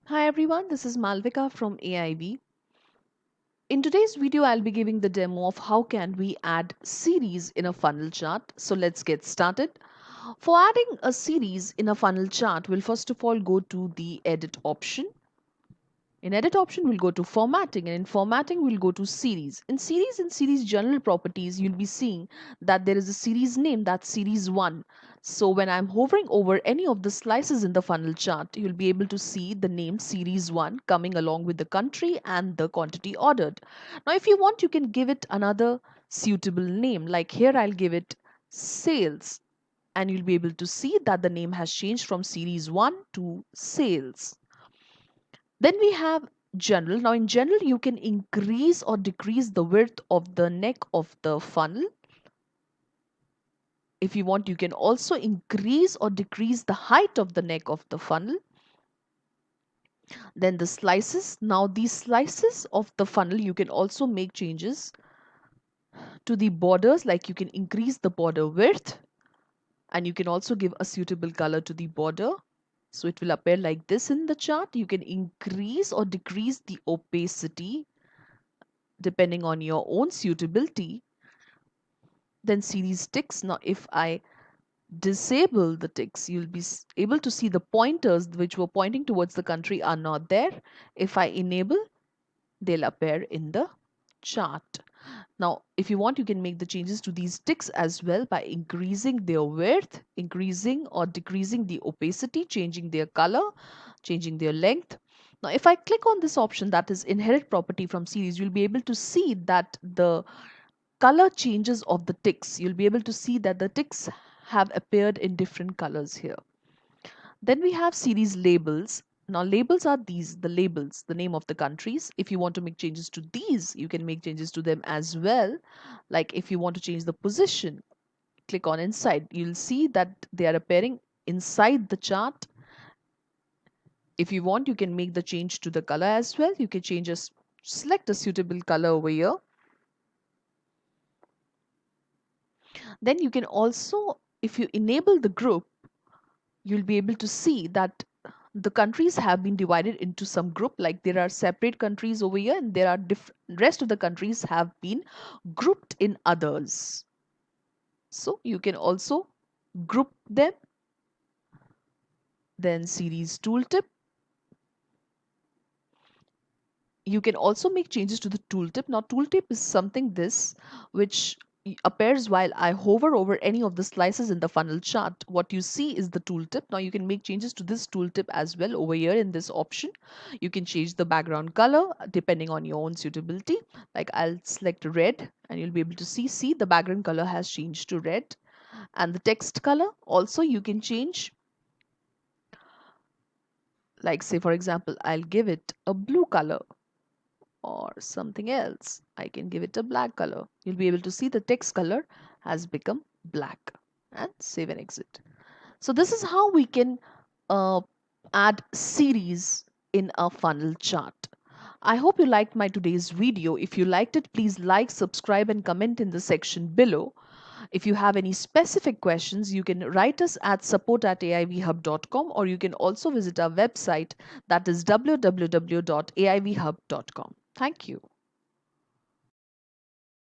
Hi everyone, this is Malvika from AIV. In today's video, I'll be giving the demo of how can we add series in a funnel chart. So let's get started. For adding a series in a funnel chart, we'll first of all go to the edit option. In edit option, we'll go to formatting, and in formatting, we'll go to series. In series general properties, you'll be seeing that there is a series name, that's series 1. So when I'm hovering over any of the slices in the funnel chart, you'll be able to see the name series 1 coming along with the country and the quantity ordered. Now, if you want, you can give it another suitable name. Like here, I'll give it sales, and you'll be able to see that the name has changed from series 1 to sales. Then we have general. Now in general, you can increase or decrease the width of the neck of the funnel. If you want, you can also increase or decrease the height of the neck of the funnel. Then the slices. Now these slices of the funnel, you can also make changes to the borders, like you can increase the border width, and you can also give a suitable color to the border. So it will appear like this in the chart. You can increase or decrease the opacity depending on your own suitability. Then series ticks. Now if I disable the ticks, you'll be able to see the pointers which were pointing towards the country are not there. If I enable, they'll appear in the chart. Now if you want, you can make the changes to these ticks as well by increasing their width, increasing or decreasing the opacity, changing their color, changing their length. Now if I click on this option, that is inherit property from series, you'll be able to see that the color changes of the ticks. You'll be able to see that the ticks have appeared in different colors here. Then we have series labels. Now labels are these, the labels, the name of the countries. If you want to make changes to these, you can make changes to them as well. Like if you want to change the position, click on inside. You'll see that they are appearing inside the chart. If you want, you can make the change to the color as well. You can select a suitable color over here. Then you can also, if you enable the group, you'll be able to see that the countries have been divided into some group, like there are separate countries over here and there are rest of the countries have been grouped in others. So you can also group them. Then series tooltip, you can also make changes to the tooltip. Now tooltip is something this which appears while I hover over any of the slices in the funnel chart. What you see is the tooltip. Now you can make changes to this tooltip as well over here in this option. You can change the background color depending on your own suitability. Like I'll select red and you'll be able to see the background color has changed to red. And the text color also you can change. Like say for example, I'll give it a blue color or something else. I can give it a black color. You'll be able to see the text color has become black, and save and exit. So this is how we can uh, add series in a funnel chart. I hope you liked my today's video. If you liked it, please like, subscribe and comment in the section below. If you have any specific questions, you can write us at support@aivhub.com, or you can also visit our website, that is www.aivhub.com. Thank you.